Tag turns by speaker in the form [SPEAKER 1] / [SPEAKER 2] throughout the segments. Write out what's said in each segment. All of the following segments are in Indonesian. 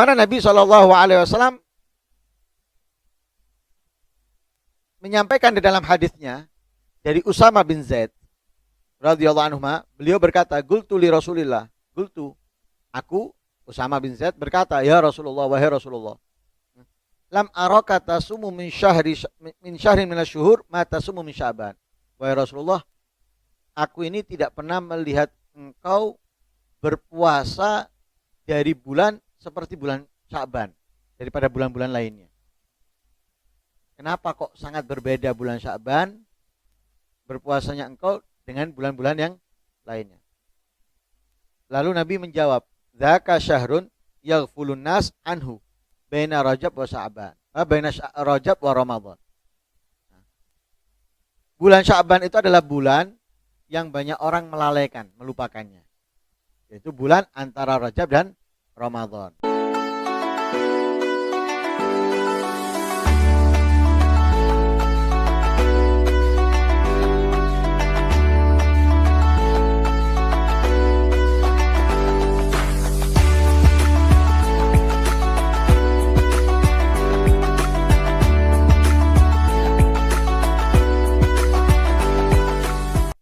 [SPEAKER 1] Mana Nabi SAW menyampaikan di dalam hadisnya dari Usama bin Zaid radhiyallahu anhu, beliau berkata, "Qultu li Rasulillah." Qultu, aku Usama bin Zaid berkata, "Ya Rasulullah, wahai Rasulullah, lam araka tasumu min syahrin minasyuhur ma tasumu min Sya'ban." Wahai Rasulullah, aku ini tidak pernah melihat engkau berpuasa dari bulan seperti bulan Sya'ban daripada bulan-bulan lainnya. Kenapa kok sangat berbeda bulan Sya'ban berpuasanya engkau dengan bulan-bulan yang lainnya? Lalu Nabi menjawab, "Dzaka syahrun yaghfulun nas anhu baina Rajab wa Sya'ban, baina Rajab wa Ramadan." Bulan Sya'ban itu adalah bulan yang banyak orang melalaikan, melupakannya. Yaitu bulan antara Rajab dan Ramadan.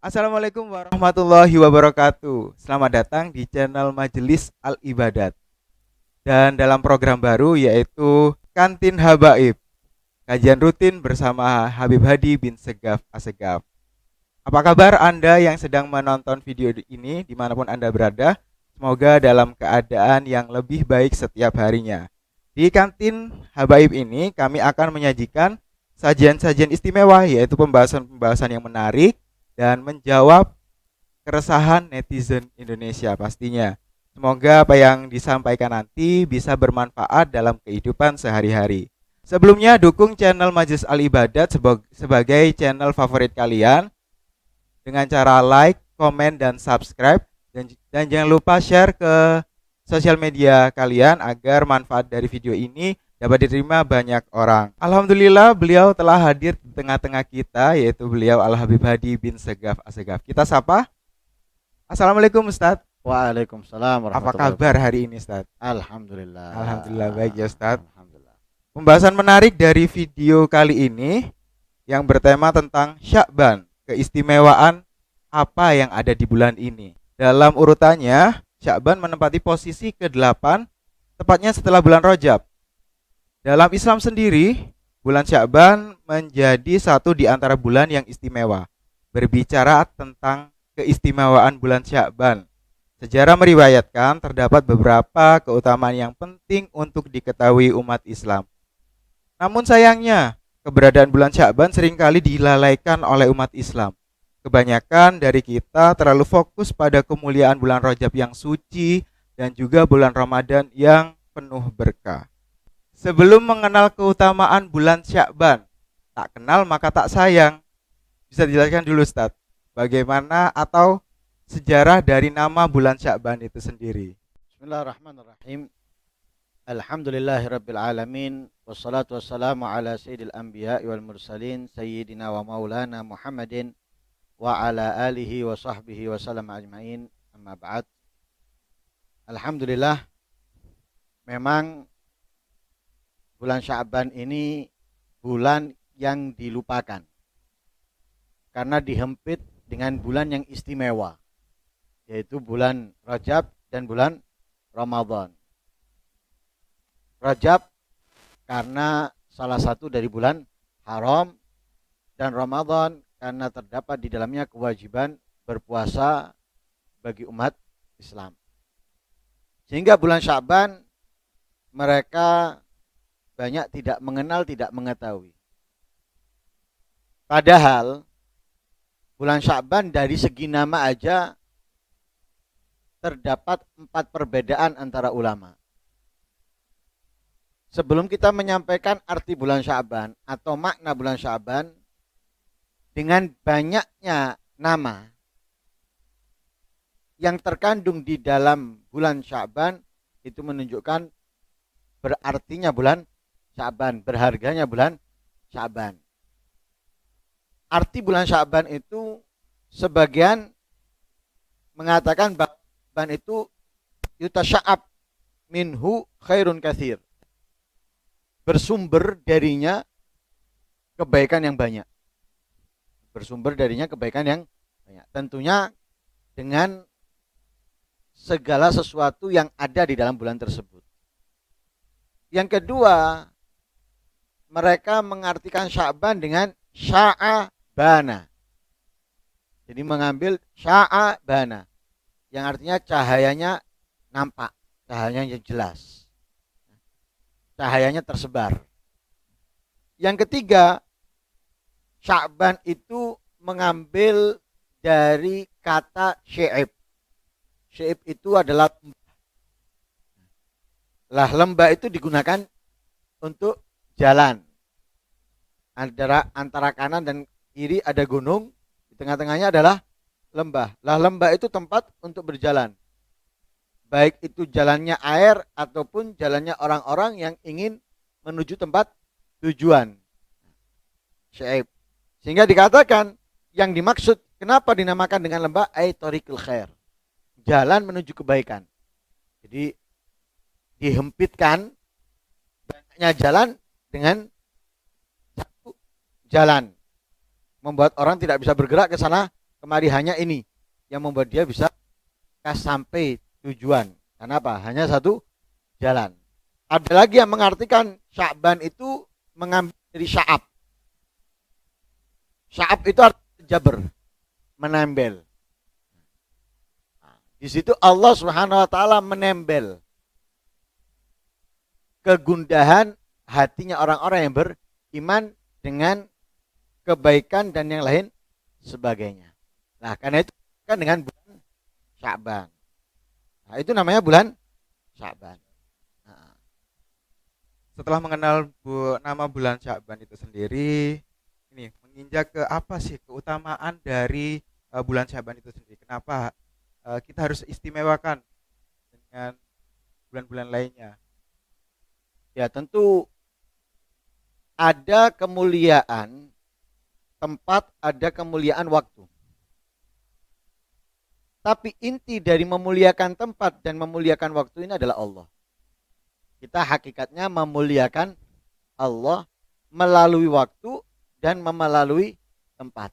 [SPEAKER 2] Assalamualaikum warahmatullahi wabarakatuh. Selamat datang di channel Majelis Al-Ibadat. Dan dalam program baru yaitu Kantin Habaib, kajian rutin bersama Habib Hadi bin Segaf Assegaf. Apa kabar Anda yang sedang menonton video ini dimanapun Anda berada? Semoga dalam keadaan yang lebih baik setiap harinya. Di Kantin Habaib ini kami akan menyajikan sajian-sajian istimewa, yaitu pembahasan-pembahasan yang menarik dan menjawab keresahan netizen Indonesia pastinya. Semoga apa yang disampaikan nanti bisa bermanfaat dalam kehidupan sehari-hari. Sebelumnya dukung channel Majelis Al-Ibadat sebagai channel favorit kalian dengan cara like, komen, dan subscribe, dan jangan lupa share ke sosial media kalian agar manfaat dari video ini dapat diterima banyak orang. Alhamdulillah beliau telah hadir di tengah-tengah kita, yaitu beliau Al-Habib Hadi bin Segaf Assegaf. Kita sapa. Assalamualaikum Ustadz.
[SPEAKER 1] Waalaikumsalam warahmatullahi
[SPEAKER 2] Apa kabar hari ini Ustadz?
[SPEAKER 1] Alhamdulillah.
[SPEAKER 2] Alhamdulillah baik ya Ustadz.
[SPEAKER 1] Alhamdulillah.
[SPEAKER 2] Pembahasan menarik dari video kali ini yang bertema tentang Sya'ban, keistimewaan apa yang ada di bulan ini. Dalam urutannya, Sya'ban menempati posisi ke-8, tepatnya setelah bulan Rajab. Dalam Islam sendiri, bulan Sya'ban menjadi satu di antara bulan yang istimewa. Berbicara tentang keistimewaan bulan Sya'ban, sejarah meriwayatkan terdapat beberapa keutamaan yang penting untuk diketahui umat Islam. Namun sayangnya, keberadaan bulan Sya'ban seringkali dilalaikan oleh umat Islam. Kebanyakan dari kita terlalu fokus pada kemuliaan bulan Rajab yang suci dan juga bulan Ramadan yang penuh berkah. Sebelum mengenal keutamaan bulan Sya'ban, tak kenal maka tak sayang. Bisa dijelaskan dulu Ustadz, bagaimana atau sejarah dari nama bulan Sya'ban itu sendiri?
[SPEAKER 1] Bismillahirrahmanirrahim. Alhamdulillahirabbil alamin, wassalatu wassalamu ala sayyidil anbiya'i wal mursalin sayyidina wa maulana Muhammadin wa ala alihi wa sahbihi wa sallam ajma'in. Amma ba'd. Alhamdulillah, memang bulan Sya'ban ini bulan yang dilupakan karena dihempit dengan bulan yang istimewa, yaitu bulan Rajab dan bulan Ramadan. Rajab karena salah satu dari bulan haram, dan Ramadan karena terdapat di dalamnya kewajiban berpuasa bagi umat Islam. Sehingga bulan Sya'ban mereka banyak tidak mengenal, tidak mengetahui. Padahal bulan Sya'ban dari segi nama aja terdapat 4 perbedaan antara ulama. Sebelum kita menyampaikan arti bulan Sya'ban atau makna bulan Sya'ban, dengan banyaknya nama yang terkandung di dalam bulan Sya'ban, itu menunjukkan berartinya bulan Sya'ban, berharganya bulan Sya'ban. Arti bulan Sya'ban itu sebagian mengatakan bahwa Sya'ban itu yutasya'ab minhu khairun katsir. Bersumber darinya kebaikan yang banyak. Bersumber darinya kebaikan yang banyak. Tentunya dengan segala sesuatu yang ada di dalam bulan tersebut. Yang kedua, mereka mengartikan Sya'ban dengan sya'abana. Jadi mengambil sya'abana yang artinya cahayanya nampak, cahayanya jelas, cahayanya tersebar. Yang ketiga, Sya'ban itu mengambil dari kata syi'ib. Syi'ib itu adalah lembah itu digunakan untuk jalan. Antara kanan dan kiri ada gunung, di tengah-tengahnya adalah lembah. Lembah itu tempat untuk berjalan. Baik itu jalannya air ataupun jalannya orang-orang yang ingin menuju tempat tujuan. Syi'ib. Sehingga dikatakan yang dimaksud kenapa dinamakan dengan lembah thariqul khair. Jalan menuju kebaikan. Jadi dihempitkan banyaknya jalan dengan satu jalan. Membuat orang tidak bisa bergerak ke sana kemari, hanya ini yang membuat dia bisa sampai tujuan. Karena apa? Hanya satu jalan. Ada lagi yang mengartikan Sya'ban itu mengambil dari sya'ab. Sya'ab itu artinya jaber, menempel. Di situ Allah Subhanahu wa taala menempel kegundahan hatinya orang-orang yang beriman dengan kebaikan dan yang lain sebagainya. Nah, karena itu kan dengan bulan Sya'ban. Nah, itu namanya bulan Sya'ban. Nah.
[SPEAKER 2] Setelah mengenal nama bulan Sya'ban itu sendiri, ini menginjak ke apa sih keutamaan dari bulan Sya'ban itu sendiri? Kenapa kita harus istimewakan dengan bulan-bulan lainnya?
[SPEAKER 1] Ya, tentu ada kemuliaan tempat, ada kemuliaan waktu. Tapi inti dari memuliakan tempat dan memuliakan waktu ini adalah Allah. Kita hakikatnya memuliakan Allah melalui waktu dan melalui tempat.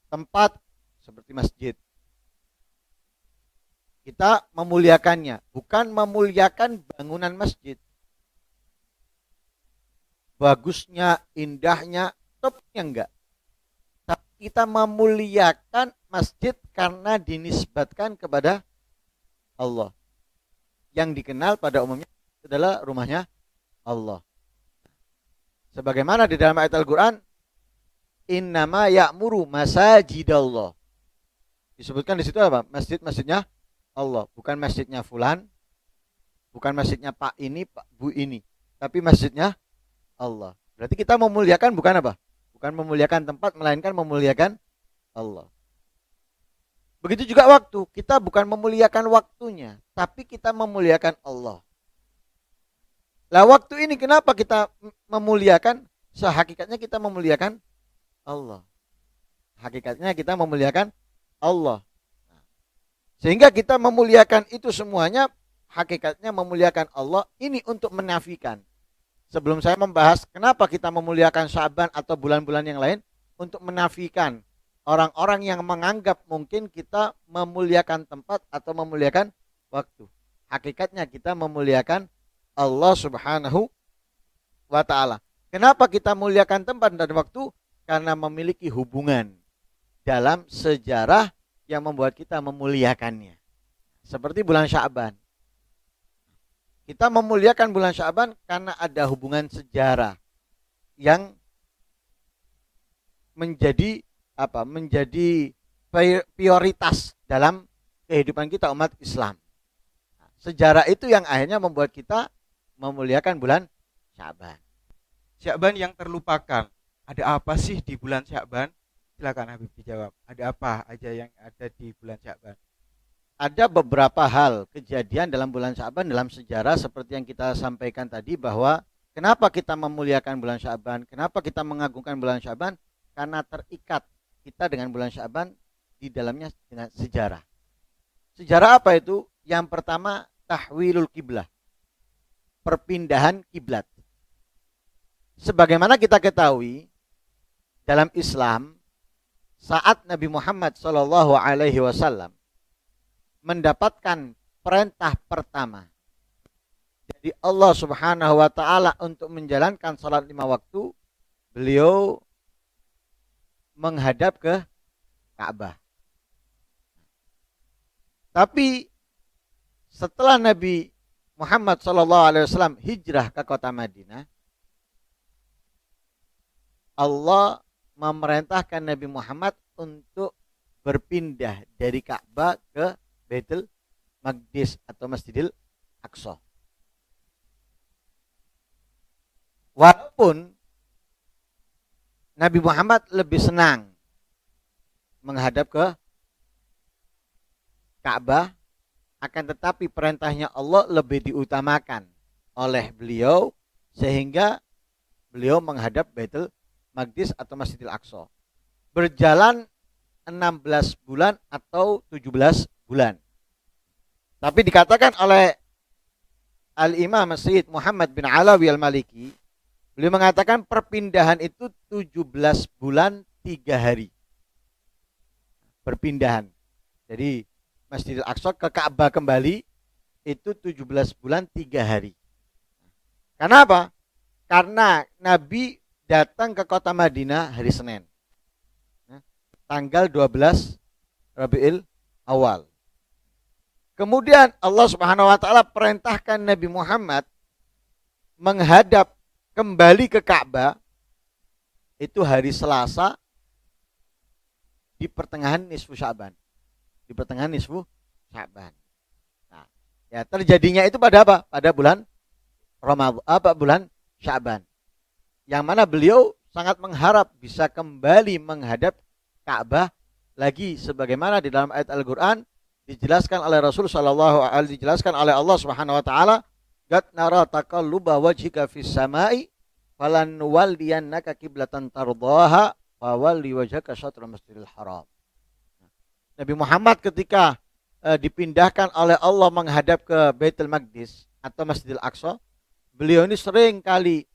[SPEAKER 1] Tempat seperti masjid. Kita memuliakannya, bukan memuliakan bangunan masjid. Bagusnya, indahnya, topnya enggak. Tapi kita memuliakan masjid karena dinisbatkan kepada Allah. Yang dikenal pada umumnya adalah rumahnya Allah. Sebagaimana di dalam ayat Al-Quran, innama ya'muru masajidallah. Disebutkan di situ apa? Masjid-masjidnya Allah, bukan masjidnya fulan, bukan masjidnya Pak ini, Pak Bu ini, tapi masjidnya Allah. Berarti kita memuliakan bukan apa? Bukan memuliakan tempat, melainkan memuliakan Allah. Begitu juga waktu, kita bukan memuliakan waktunya, tapi kita memuliakan Allah. Lah waktu ini kenapa kita memuliakan? Sehakikatnya kita memuliakan Allah. Hakikatnya kita memuliakan Allah. Sehingga kita memuliakan itu semuanya, hakikatnya memuliakan Allah ini untuk menafikan. Sebelum saya membahas kenapa kita memuliakan Sya'ban atau bulan-bulan yang lain, untuk menafikan orang-orang yang menganggap mungkin kita memuliakan tempat atau memuliakan waktu. Hakikatnya kita memuliakan Allah Subhanahu wa ta'ala. Kenapa kita muliakan tempat dan waktu? Karena memiliki hubungan dalam sejarah yang membuat kita memuliakannya. Seperti bulan Sya'ban. Kita memuliakan bulan Sya'ban karena ada hubungan sejarah yang menjadi apa? Menjadi prioritas dalam kehidupan kita umat Islam. Sejarah itu yang akhirnya membuat kita memuliakan bulan Sya'ban.
[SPEAKER 2] Sya'ban yang terlupakan. Ada apa sih di bulan Sya'ban? Silakan Habib dijawab. Ada apa aja yang ada di bulan Sya'ban?
[SPEAKER 1] Ada beberapa hal kejadian dalam bulan Sya'ban dalam sejarah seperti yang kita sampaikan tadi, bahwa kenapa kita memuliakan bulan Sya'ban, kenapa kita mengagungkan bulan Sya'ban? Karena terikat kita dengan bulan Sya'ban di dalamnya dengan sejarah. Sejarah apa itu? Yang pertama, tahwilul kiblah, perpindahan kiblat. Sebagaimana kita ketahui dalam Islam, saat Nabi Muhammad Shallallahu Alaihi Wasallam mendapatkan perintah pertama dari Allah Subhanahu Wa Taala untuk menjalankan salat 5 waktu, beliau menghadap ke Ka'bah. Tapi setelah Nabi Muhammad SAW hijrah ke kota Madinah, Allah memerintahkan Nabi Muhammad untuk berpindah dari Ka'bah ke Baitul Maqdis atau Masjidil Aqsa. Walaupun Nabi Muhammad lebih senang menghadap ke Ka'bah, akan tetapi perintahnya Allah lebih diutamakan oleh beliau sehingga beliau menghadap Baitul Maqdis atau Masjidil Aqsa. Berjalan 16 bulan atau 17 bulan. Tapi dikatakan oleh Al-Imam Sayyid Muhammad bin Alawi Al-Maliki, beliau mengatakan perpindahan itu 17 bulan 3 hari. Perpindahan. Jadi Masjidil Aqsa ke Ka'bah kembali itu 17 bulan 3 hari. Karena apa? Karena Nabi datang ke kota Madinah hari Senin. Tanggal 12 Rabiul Awal. Kemudian Allah Subhanahu wa taala perintahkan Nabi Muhammad menghadap kembali ke Ka'bah itu hari Selasa di pertengahan nisfu Sya'ban. Di pertengahan nisfu Sya'ban. Nah, ya terjadinya itu pada apa? Pada bulan Ramadan, bulan Sya'ban. Yang mana beliau sangat mengharap bisa kembali menghadap Ka'bah lagi sebagaimana di dalam ayat Al-Qur'an dijelaskan oleh Rasul sallallahu alaihi dijelaskan oleh Allah Subhanahu wa taala, "Qad nara taqalluba wajhika fis samai falan nuwalliyannaka qiblatan tardaha fawalli wajhaka syatral Masjidil Haram." Nabi Muhammad ketika dipindahkan oleh Allah menghadap ke Baitul Maqdis atau Masjidil Aqsa, beliau ini sering kali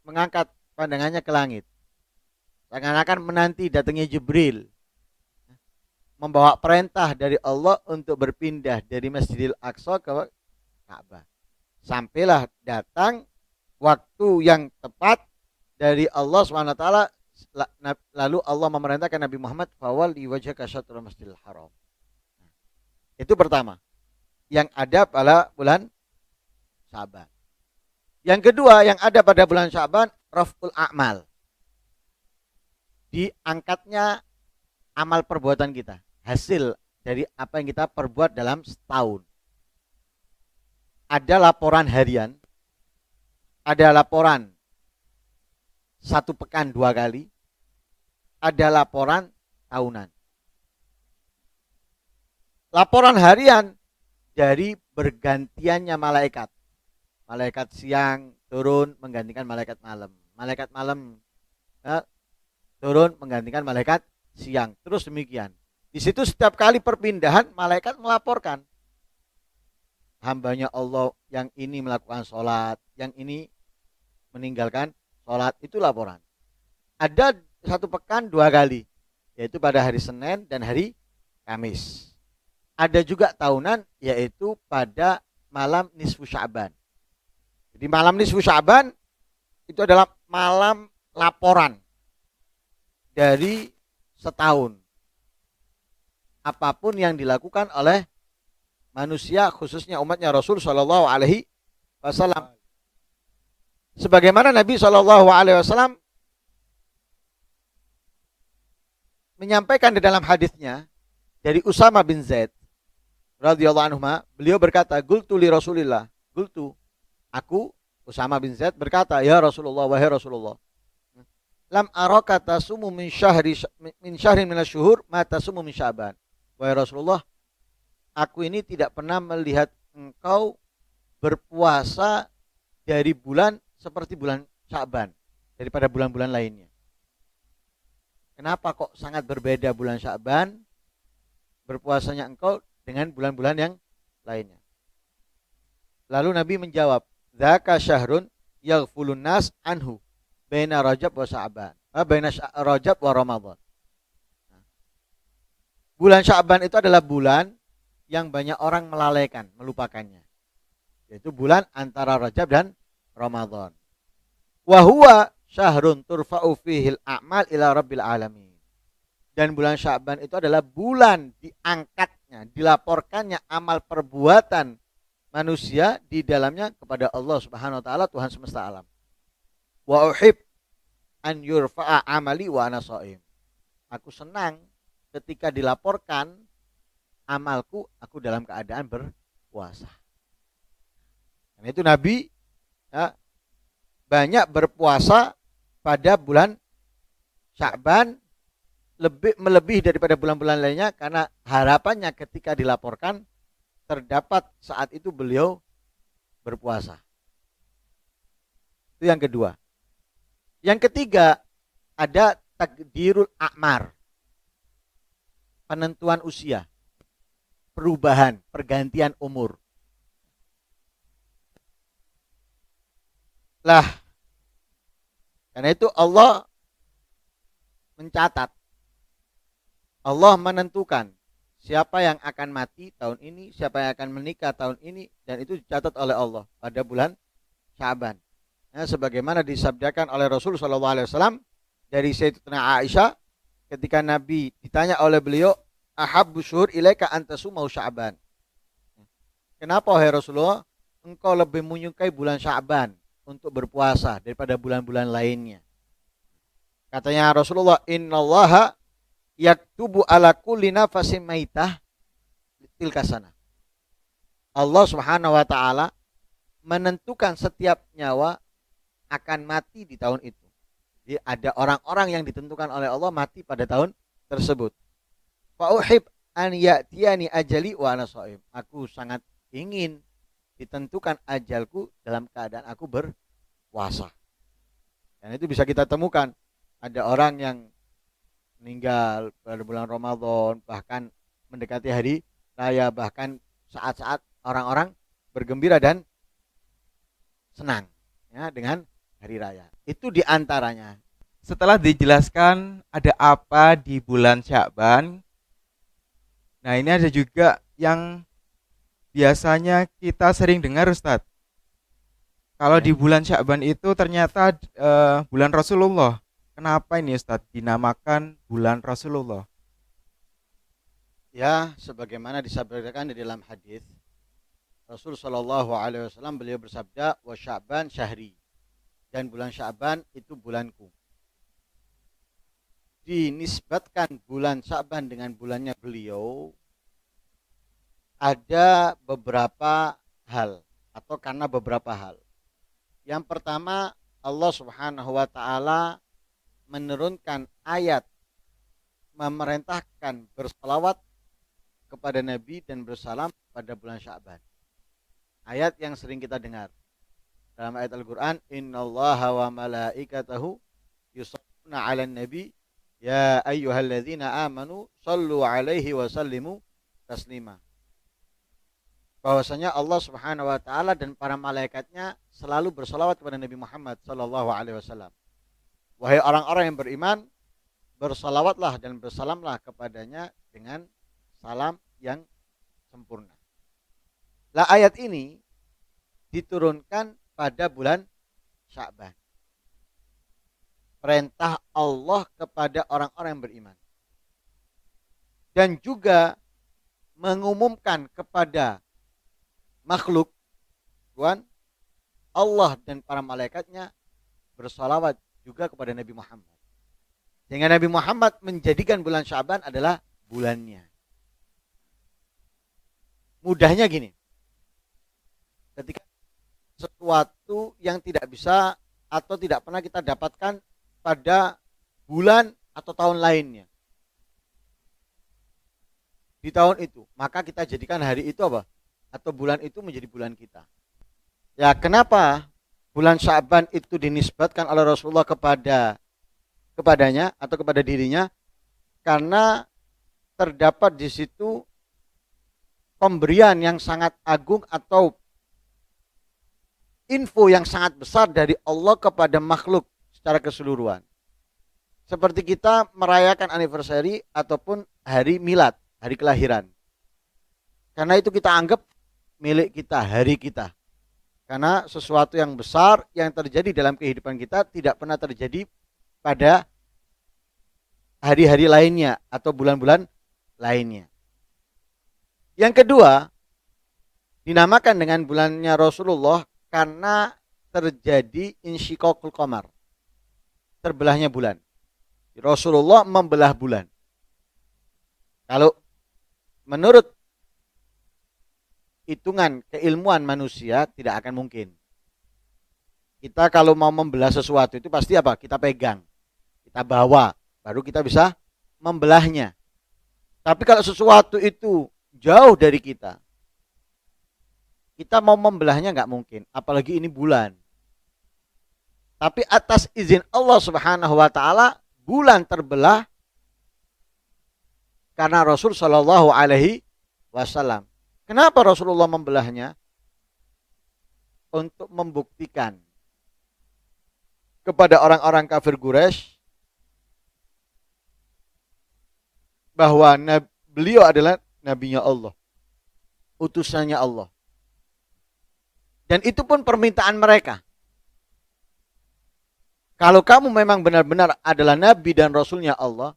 [SPEAKER 1] mengangkat pandangannya ke langit. Seakan-akan menanti datangnya Jibril membawa perintah dari Allah untuk berpindah dari Masjidil Aqsa ke Ka'bah. Sampailah datang waktu yang tepat dari Allah SWT, lalu Allah memerintahkan Nabi Muhammad fawalli wajhaka syatral Masjidil Haram. Itu pertama yang ada pada bulan Sya'ban. Yang kedua yang ada pada bulan Sya'ban, raf'ul a'mal. Diangkatnya amal perbuatan kita, hasil dari apa yang kita perbuat dalam setahun. Ada laporan harian, ada laporan 1 pekan 2 kali, ada laporan tahunan. Laporan harian dari bergantiannya malaikat. Malaikat siang turun menggantikan malaikat malam. Malaikat malam turun menggantikan malaikat siang. Terus demikian. Di situ setiap kali perpindahan malaikat melaporkan. Hambanya Allah yang ini melakukan sholat, yang ini meninggalkan sholat, itu laporan. Ada 1 pekan 2 kali, yaitu pada hari Senin dan hari Kamis. Ada juga tahunan, yaitu pada malam nisfu Sya'ban. Jadi malam nisfu Sya'ban itu adalah malam laporan dari setahun. Apapun yang dilakukan oleh manusia, khususnya umatnya Rasul Shallallahu Alaihi Wasallam. Sebagaimana Nabi Shallallahu Alaihi Wasallam menyampaikan di dalam hadisnya dari Usama bin Zaid radhiyallahu anhu, beliau berkata, "Qultu li Rasulillah, qultu, aku Usama bin Zaid berkata, ya Rasulullah, wahai Rasulullah, lam araka tasumu min syahrin minasyuhur ma tasumu min Sya'ban." Wahai Rasulullah, aku ini tidak pernah melihat engkau berpuasa dari bulan seperti bulan Sya'ban daripada bulan-bulan lainnya. Kenapa kok sangat berbeda bulan Sya'ban berpuasanya engkau dengan bulan-bulan yang lainnya. Lalu Nabi menjawab, "Dzaka syahrun yaghfulun nas anhu baina Rajab wa Sya'ban." Baina Rajab wa Ramadan. Bulan Sya'ban itu adalah bulan yang banyak orang melalaikan, melupakannya. Yaitu bulan antara Rajab dan Ramadan. Wa huwa syahrun turfa'u fihil a'mal ila rabbil alamin. Dan bulan Sya'ban itu adalah bulan diangkatnya, dilaporkannya amal perbuatan manusia di dalamnya kepada Allah Subhanahu wa taala, Tuhan semesta alam. Wa uhib an yurfa'a amali wa ana shaim. Aku senang ketika dilaporkan amalku, aku dalam keadaan berpuasa. Dan itu Nabi ya, banyak berpuasa pada bulan Sya'ban, melebihi daripada bulan-bulan lainnya, karena harapannya ketika dilaporkan terdapat saat itu beliau berpuasa. Itu yang kedua. Yang ketiga, ada takdirul a'mar, penentuan usia, perubahan, pergantian umur. Lah, karena itu Allah mencatat, Allah menentukan siapa yang akan mati tahun ini, siapa yang akan menikah tahun ini, dan itu dicatat oleh Allah pada bulan Sya'ban. Nah, sebagaimana disabdakan oleh Rasul SAW dari Sayyidatina Aisyah ketika Nabi ditanya oleh beliau, "Ahabbu syuhur ilaika antasumau Sya'ban." Kenapa wahai Rasulullah engkau lebih menyukai bulan Sya'ban untuk berpuasa daripada bulan-bulan lainnya? Katanya Rasulullah, "Innallaha yaktubu ala kulli nafasin maitah tilka sana." Allah Subhanahu wa taala menentukan setiap nyawa akan mati di tahun itu. Jadi ada orang-orang yang ditentukan oleh Allah mati pada tahun tersebut. Fa uhib an ya'tiyani ajali wa ana shaim. Aku sangat ingin ditentukan ajalku dalam keadaan aku berpuasa. Dan itu bisa kita temukan. Ada orang yang meninggal pada bulan Ramadan, bahkan mendekati hari raya, bahkan saat-saat orang-orang bergembira dan senang ya dengan hari raya. Itu diantaranya.
[SPEAKER 2] Setelah dijelaskan ada apa di bulan Sya'ban, nah ini ada juga yang biasanya kita sering dengar, Ustadz. Kalau di bulan Sya'ban itu ternyata bulan Rasulullah. Kenapa ini Ustadz dinamakan bulan Rasulullah?
[SPEAKER 1] Ya, sebagaimana disabdakan di dalam hadis, Rasul Shallallahu Alaihi Wasallam beliau bersabda, "Wa Sya'ban syahri." Dan bulan Sya'ban itu bulanku. Dinisbatkan bulan Sya'ban dengan bulannya beliau ada beberapa hal atau karena beberapa hal. Yang pertama, Allah Subhanahu wa taala menurunkan ayat memerintahkan bersalawat kepada Nabi dan bersalam pada bulan Sya'ban. Ayat yang sering kita dengar dalam ayat Al-Quran, "Innallaha wa malaikatahu yusholluna 'alan nabi ya ayyuhalladzina amanu shallu 'alaihi wa sallimu taslima." Bahwasanya Allah Subhanahu wa taala dan para malaikatnya selalu bersalawat kepada Nabi Muhammad sallallahu alaihi wasallam. Wahai orang-orang yang beriman, bersalawatlah dan bersalamlah kepadanya dengan salam yang sempurna. Lah ayat ini diturunkan pada bulan Sya'ban. Perintah Allah kepada orang-orang yang beriman. Dan juga mengumumkan kepada makhluk, Tuhan, Allah dan para malaikatnya bersalawat juga kepada Nabi Muhammad. Sehingga Nabi Muhammad menjadikan bulan Sya'ban adalah bulannya. Mudahnya gini, ketika sesuatu yang tidak bisa atau tidak pernah kita dapatkan pada bulan atau tahun lainnya, di tahun itu, maka kita jadikan hari itu apa? Atau bulan itu menjadi bulan kita. Ya, kenapa bulan Sya'ban itu dinisbatkan oleh Rasulullah kepadanya atau kepada dirinya? Karena terdapat di situ pemberian yang sangat agung atau info yang sangat besar dari Allah kepada makhluk secara keseluruhan. Seperti kita merayakan anniversary ataupun hari milad, hari kelahiran. Karena itu kita anggap milik kita, hari kita. Karena sesuatu yang besar yang terjadi dalam kehidupan kita tidak pernah terjadi pada hari-hari lainnya atau bulan-bulan lainnya. Yang kedua, dinamakan dengan bulannya Rasulullah karena terjadi insyiqaqul qamar. Terbelahnya bulan. Rasulullah membelah bulan. Kalau menurut hitungan keilmuan manusia tidak akan mungkin. Kita kalau mau membelah sesuatu itu pasti apa? Kita pegang, kita bawa, baru kita bisa membelahnya. Tapi kalau sesuatu itu jauh dari kita mau membelahnya nggak mungkin. Apalagi ini bulan. Tapi atas izin Allah Subhanahu wa taala bulan terbelah karena Rasul Shallallahu Alaihi Wasallam. Kenapa Rasulullah membelahnya? Untuk membuktikan kepada orang-orang kafir Quraisy bahwa beliau adalah nabinya Allah, utusannya Allah. Dan itu pun permintaan mereka. Kalau kamu memang benar-benar adalah nabi dan rasulnya Allah,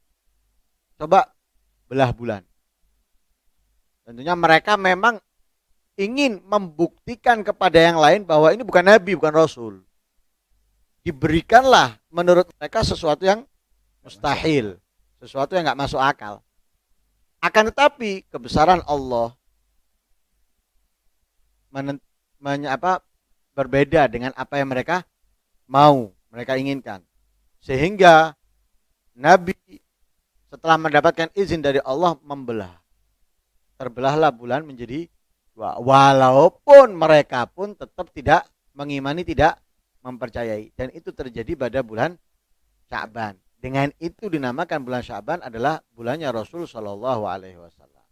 [SPEAKER 1] coba belah bulan. Tentunya mereka memang ingin membuktikan kepada yang lain bahwa ini bukan nabi, bukan rasul. Diberikanlah menurut mereka sesuatu yang mustahil, sesuatu yang nggak masuk akal. Akan tetapi kebesaran Allah berbeda dengan apa yang mereka mau, mereka inginkan. Sehingga Nabi setelah mendapatkan izin dari Allah membelah. Terbelahlah bulan menjadi dua. Walaupun mereka pun tetap tidak mengimani, tidak mempercayai. Dan itu terjadi pada bulan Sya'ban. Dengan itu dinamakan bulan Sya'ban adalah bulannya Rasul Shallallahu Alaihi Wasallam.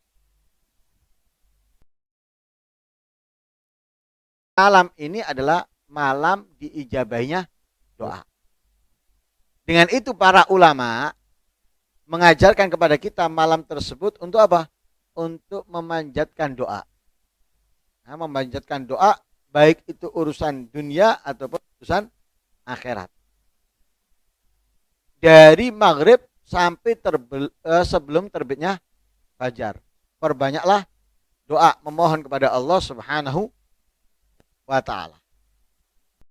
[SPEAKER 1] Malam ini adalah malam diijabahnya doa. Dengan itu para ulama mengajarkan kepada kita malam tersebut untuk apa? Untuk memanjatkan doa. Nah, memanjatkan doa baik itu urusan dunia ataupun urusan akhirat. Dari maghrib sampai sebelum terbitnya fajar. Perbanyaklah doa memohon kepada Allah Subhanahu wa ta'ala.